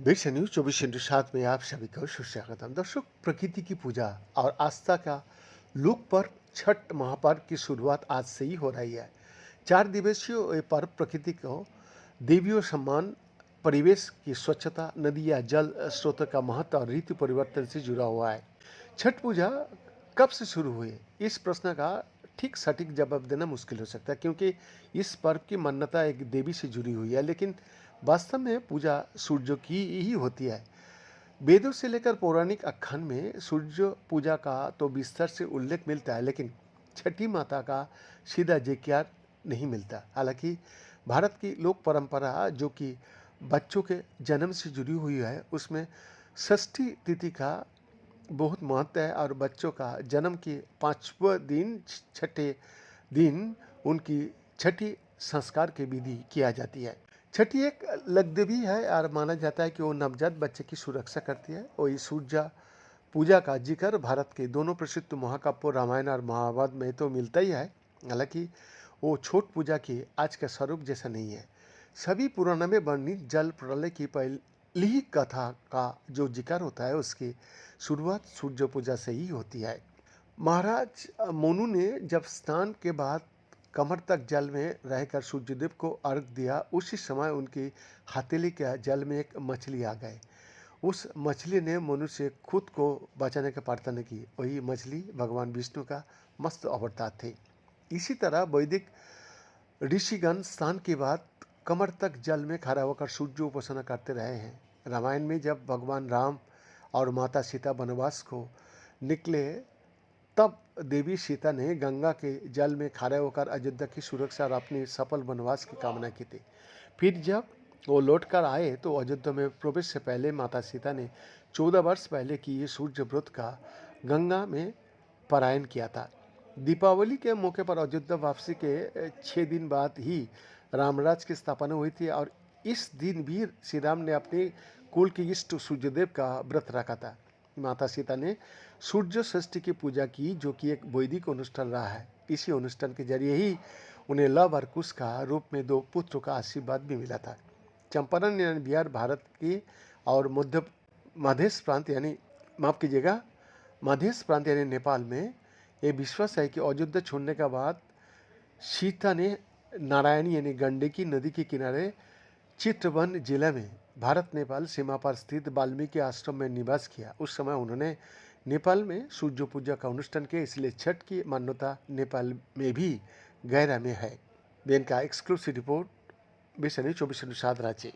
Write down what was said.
बेशक न्यूज 24/7 में आप सभी को सुस्वागतम। दर्शक, प्रकृति की पूजा और आस्था का लोक पर्व छठ महापर्व की शुरुआत आज से ही हो रही है। 4 दिवसीय ये पर्व प्रकृति को देवियों सम्मान, परिवेश की स्वच्छता, नदी या जल स्रोत का महत्व और ऋतु परिवर्तन से जुड़ा हुआ है। छठ पूजा कब से शुरू हुई? इस प्रश्न का ठीक सटीक जवाब देना मुश्किल हो सकता है, क्योंकि इस पर्व की मान्यता एक देवी से जुड़ी हुई है, लेकिन वास्तव में पूजा सूर्य की ही होती है। वेदों से लेकर पौराणिक आख्यान में सूर्य पूजा का तो विस्तार से उल्लेख मिलता है, लेकिन छठी माता का सीधा जिक्र नहीं मिलता। हालांकि भारत की लोक परंपरा जो कि बच्चों के जन्म से जुड़ी हुई है, उसमें षष्ठी तिथि का बहुत महत्व है और बच्चों का जन्म के 5वें दिन छठे दिन उनकी छठी संस्कार की विधि किया जाती है। छठी एक लग्न भी है और माना जाता है कि वो नवजात बच्चे की सुरक्षा करती है। वही सूर्य पूजा का जिक्र भारत के दोनों प्रसिद्ध महाकाव्यों रामायण और महाभारत में तो मिलता ही है। हालांकि वो छोट पूजा की आज का स्वरूप जैसा नहीं है। सभी पुराणों में वर्णित जल प्रलय की पहली ही कथा का जो जिक्र होता है, उसकी शुरुआत सूर्य पूजा से ही होती है। महाराज मोनू ने जब स्नान के बाद कमर तक जल में रहकर सूर्यदेव को अर्घ दिया, उसी समय उनकी हथेली के जल में एक मछली आ गए। उस मछली ने मनुष्य से खुद को बचाने की प्रार्थना की। वही मछली भगवान विष्णु का मस्त अवतार थे। इसी तरह वैदिक ऋषिगण स्नान के बाद कमर तक जल में खड़ा होकर सूर्य उपासना करते रहे हैं। रामायण में जब भगवान राम और माता सीता वनवास को निकले, तब देवी सीता ने गंगा के जल में खड़े होकर अयोध्या की सुरक्षा और अपनी सफल वनवास की कामना की थी। फिर जब वो लौटकर आए तो अयोध्या में प्रवेश से पहले माता सीता ने 14 वर्ष पहले की ये सूर्य व्रत का गंगा में पारायण किया था। दीपावली के मौके पर अयोध्या वापसी के 6 दिन बाद ही रामराज की स्थापना हुई थी और इस दिन भी श्री राम ने अपने कुल के इष्ट सूर्यदेव का व्रत रखा था। माता सीता ने सूर्य षष्ठी की पूजा की, जो कि एक वैदिक अनुष्ठान रहा है। इसी अनुष्ठान के जरिए ही उन्हें लव और कुश का रूप में 2 पुत्रों का आशीर्वाद भी मिला था। चंपारण यानी बिहार भारत की और मध्य प्रांत यानी माफ कीजिएगा मध्य प्रांत यानी नेपाल में ये विश्वास है कि अयोध्या छोड़ने के बाद सीता ने नारायणी यानी गंडकी नदी के किनारे चित्रवन जिले में भारत नेपाल सीमा पर स्थित वाल्मीकि आश्रम में निवास किया। उस समय उन्होंने नेपाल में सूर्य पूजा का अनुष्ठान किया, इसलिए छठ की मान्यता नेपाल में भी गहरा में है। बेन का एक्सक्लूसिव रिपोर्ट, बेसनी 24/7 रांची।